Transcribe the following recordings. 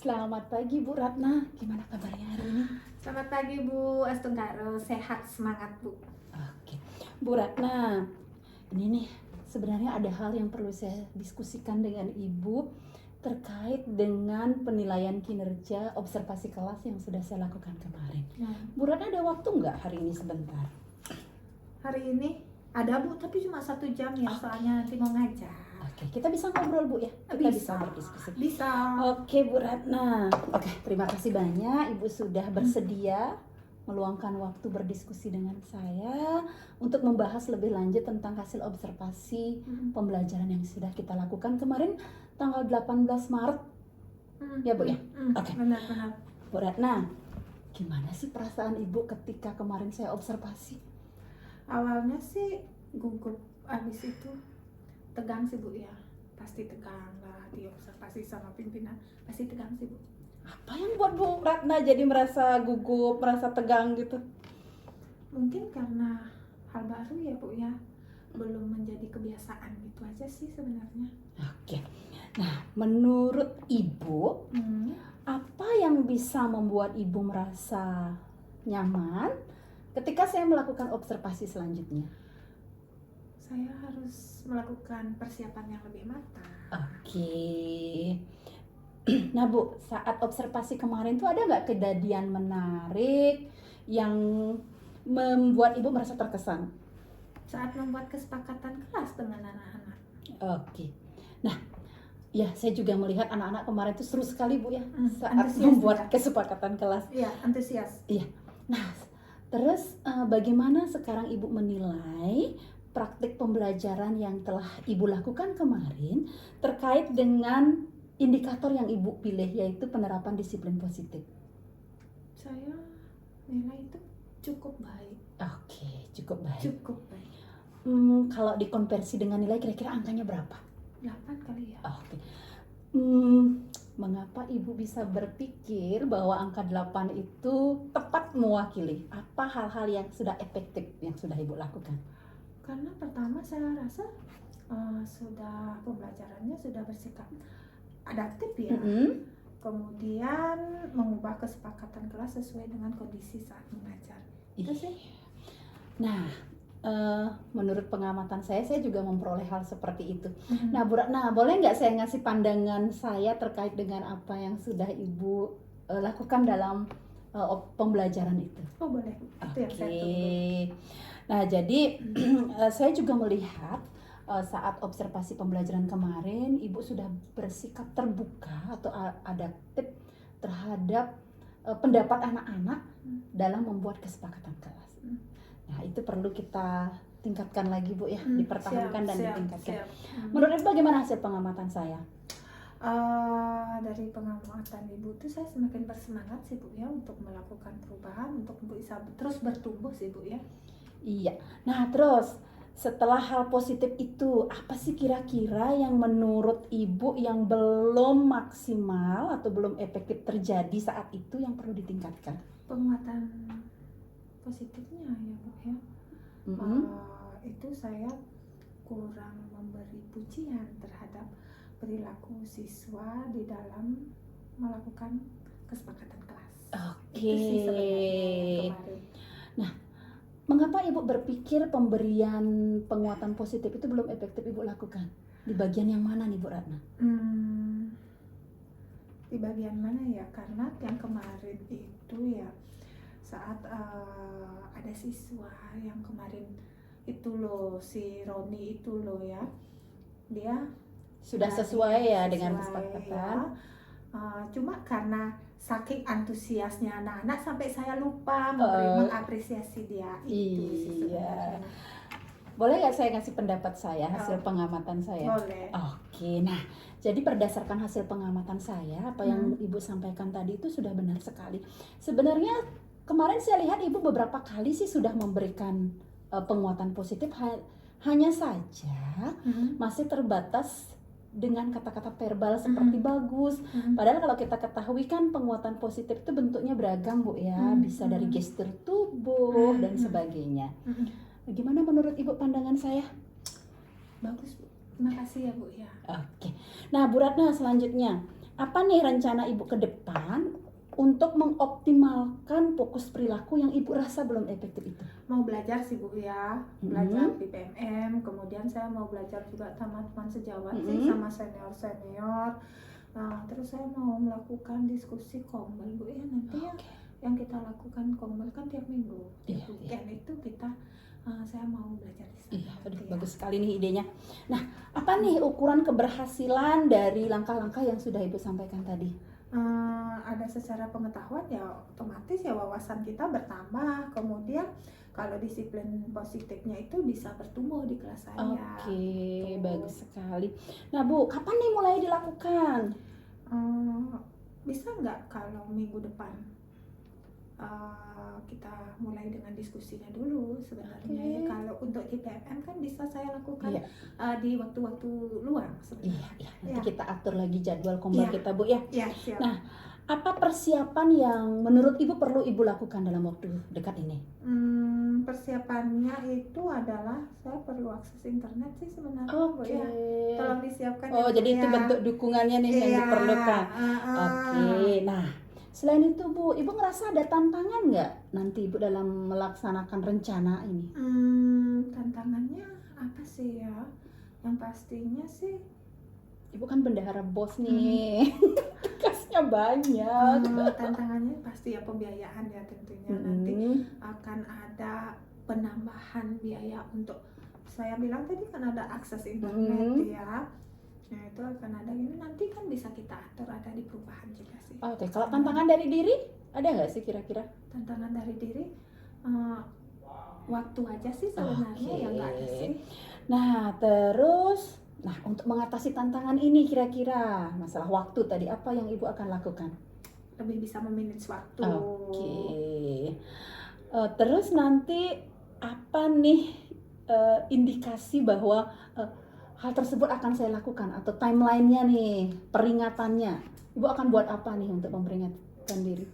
Selamat pagi Bu Ratna, gimana kabarnya hari ini? Selamat pagi Bu Astunggaro, sehat semangat Bu. Oke, Bu Ratna, ini nih sebenarnya ada hal yang perlu saya diskusikan dengan Ibu terkait dengan penilaian kinerja observasi kelas yang sudah saya lakukan kemarin. Bu Ratna ada waktu nggak hari ini sebentar? Hari ini ada Bu, tapi cuma 1 jam ya, soalnya nanti mau ngajar. Oke, kita bisa ngobrol Bu ya? Kita bisa berdiskusi. Bisa. Oke Bu Ratna, oke terima kasih banyak Ibu sudah bersedia meluangkan waktu berdiskusi dengan saya untuk membahas lebih lanjut tentang hasil observasi pembelajaran yang sudah kita lakukan kemarin tanggal 18 Maret. Ya Bu ya? Oke. Benar-benar. Bu Ratna, gimana sih perasaan Ibu ketika kemarin saya observasi? Awalnya sih gugup, habis itu tegang sih Bu ya. Pasti tegang lah, diobservasi sama pimpinan, pasti tegang sih Bu. Apa yang buat Bu Ratna jadi merasa gugup, merasa tegang gitu? Mungkin karena hal baru ya Bu ya, belum menjadi kebiasaan gitu aja sih sebenarnya. Oke, nah menurut Ibu apa yang bisa membuat Ibu merasa nyaman ketika saya melakukan observasi selanjutnya? Saya harus melakukan persiapan yang lebih matang. Oke. Nah Bu, saat observasi kemarin tuh ada nggak kejadian menarik yang membuat Ibu merasa terkesan? Saat membuat kesepakatan kelas dengan anak-anak. Oke. Nah, ya saya juga melihat anak-anak kemarin itu seru sekali Bu ya saat Antusias membuat ya. kesepakatan kelas. Iya, antusias. Iya. Nah, terus bagaimana sekarang Ibu menilai praktik pembelajaran yang telah Ibu lakukan kemarin terkait dengan indikator yang Ibu pilih yaitu penerapan disiplin positif? Saya nilai itu cukup baik. Oke, cukup baik. Cukup baik. Kalau dikonversi dengan nilai kira-kira angkanya berapa? 8 kali ya. Oke. Mengapa Ibu bisa berpikir bahwa angka 8 itu tepat mewakili? Apa hal-hal yang sudah efektif yang sudah Ibu lakukan? Karena pertama saya rasa sudah pembelajarannya sudah bersikap adaptif ya. Kemudian mengubah kesepakatan kelas sesuai dengan kondisi saat mengajar. Itu sih. Nah, menurut pengamatan saya juga memperoleh hal seperti itu. Nah, Bu Ratna, boleh nggak saya ngasih pandangan saya terkait dengan apa yang sudah Ibu lakukan dalam pembelajaran itu? Oh boleh. Itu yang saya tunggu. Oke. Nah, jadi saya juga melihat saat observasi pembelajaran kemarin, Ibu sudah bersikap terbuka atau adaptif terhadap pendapat anak-anak dalam membuat kesepakatan kelas. Nah, itu perlu kita tingkatkan lagi Bu ya, dipertahankan dan ditingkatkan. Menurut Ibu bagaimana hasil pengamatan saya? Dari pengamatan Ibu tuh saya semakin bersemangat sih Bu ya untuk melakukan perubahan, untuk bisa terus bertumbuh sih Bu ya. Iya. Nah, terus setelah hal positif itu, apa sih kira-kira yang menurut Ibu yang belum maksimal atau belum efektif terjadi saat itu yang perlu ditingkatkan? Penguatan positifnya ya Bu ya. Itu saya kurang memberi pujian terhadap perilaku siswa di dalam melakukan kesepakatan kelas. Oke. Itu sih sebenarnya yang kemarin. Nah, mengapa Ibu berpikir pemberian penguatan positif itu belum efektif Ibu lakukan? Di bagian yang mana nih Bu Ratna? Di bagian mana ya? Karena yang kemarin itu ya saat ada siswa yang kemarin itu loh, si Roni itu loh ya, dia sudah sesuai ya dengan kesepakatan. Cuma karena saking antusiasnya anak-anak sampai saya lupa mengapresiasi dia. Itu sih sebenarnya. Boleh nggak saya ngasih pendapat saya, hasil pengamatan saya? Boleh. Oke, nah jadi berdasarkan hasil pengamatan saya, apa yang Ibu sampaikan tadi itu sudah benar sekali. Sebenarnya kemarin saya lihat Ibu beberapa kali sih sudah memberikan penguatan positif, hanya saja masih terbatas dengan kata-kata verbal seperti bagus. Padahal kalau kita ketahui kan penguatan positif itu bentuknya beragam Bu ya, bisa dari gestur tubuh dan sebagainya. Gimana menurut Ibu pandangan saya? Bagus Bu, terima kasih ya Bu ya. Oke. Nah Bu Ratna, selanjutnya apa nih rencana Ibu ke depan untuk mengoptimalkan fokus perilaku yang Ibu rasa belum efektif itu? Mau belajar sih Bu ya, belajar BPMM, kemudian saya mau belajar juga sama teman sejawat sih, sama senior-senior. Nah, terus saya mau melakukan diskusi Komel Bu ya, nanti ya yang kita lakukan Komel kan tiap minggu, tiap weekend itu kita saya mau belajar di sana. Iya, aduh, bagus sekali nih idenya. Nah, apa nih ukuran keberhasilan dari langkah-langkah yang sudah Ibu sampaikan tadi? Ada secara pengetahuan ya otomatis ya wawasan kita bertambah, kemudian kalau disiplin positifnya itu bisa bertumbuh di kelas saya. Oke, bagus sekali. Nah Bu, kapan nih mulai dilakukan? Bisa nggak kalau minggu depan kita mulai dengan diskusinya dulu sebenarnya ya. Kalau untuk IPM kan bisa saya lakukan di waktu-waktu luang sebenarnya. Nanti kita atur lagi jadwal Komel kita Bu ya. Iya, siap. Nah, apa persiapan yang menurut Ibu perlu Ibu lakukan dalam waktu dekat ini? Persiapannya itu adalah saya perlu akses internet sih sebenarnya Bu ya. Tolong disiapkan ya, jadi Bu, itu bentuk dukungannya nih yang diperlukan. Oke, nah selain itu Bu, Ibu ngerasa ada tantangan nggak nanti Ibu dalam melaksanakan rencana ini? Tantangannya apa sih ya? Yang pastinya sih Ibu kan bendahara bos nih, tugasnya banyak. Tantangannya pasti ya pembiayaan ya tentunya. Nanti akan ada penambahan biaya untuk, saya bilang tadi kan ada akses internet ya. Nah itu akan ada ini, nanti kan bisa kita atur, ada di perubahan juga sih. Oke, kalau tantangan dari diri ada nggak sih kira-kira? Tantangan dari diri waktu aja sih sebenarnya ya nggak ada sih. Nah terus, untuk mengatasi tantangan ini kira-kira masalah waktu tadi apa yang Ibu akan lakukan? Lebih bisa memanage waktu. Oke. Terus nanti apa nih indikasi bahwa hal tersebut akan saya lakukan atau timelinenya nih, peringatannya? Ibu akan buat apa nih untuk memperingatkan diri?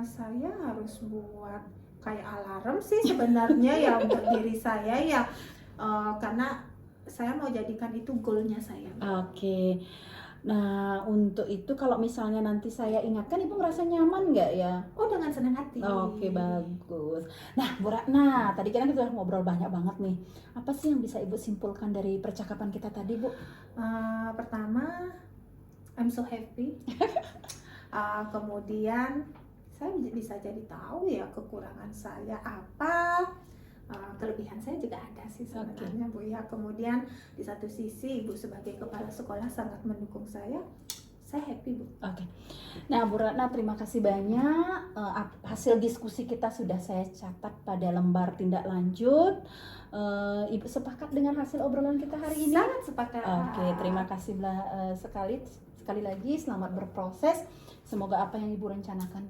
Saya harus buat kayak alarm sih sebenarnya ya untuk diri saya ya, karena saya mau jadikan itu goalnya saya. Oke. Nah untuk itu kalau misalnya nanti saya ingatkan, Ibu merasa nyaman nggak ya? Oh, dengan senang hati. Oke, bagus. Nah Bu Ratna, tadi kan kita sudah ngobrol banyak banget nih. Apa sih yang bisa Ibu simpulkan dari percakapan kita tadi Bu? Pertama, I'm so happy. Kemudian saya bisa jadi tahu ya kekurangan saya apa, kelebihan saya juga ada sih sebenarnya Bu ya. Kemudian di satu sisi Ibu sebagai kepala sekolah sangat mendukung saya happy Bu. Oke. Nah Bu Ratna, terima kasih banyak. Hasil diskusi kita sudah saya catat pada lembar tindak lanjut. Ibu sepakat dengan hasil obrolan kita hari ini? Sangat sepakat. Oke, terima kasih sekali lagi. Selamat berproses. Semoga apa yang Ibu rencanakan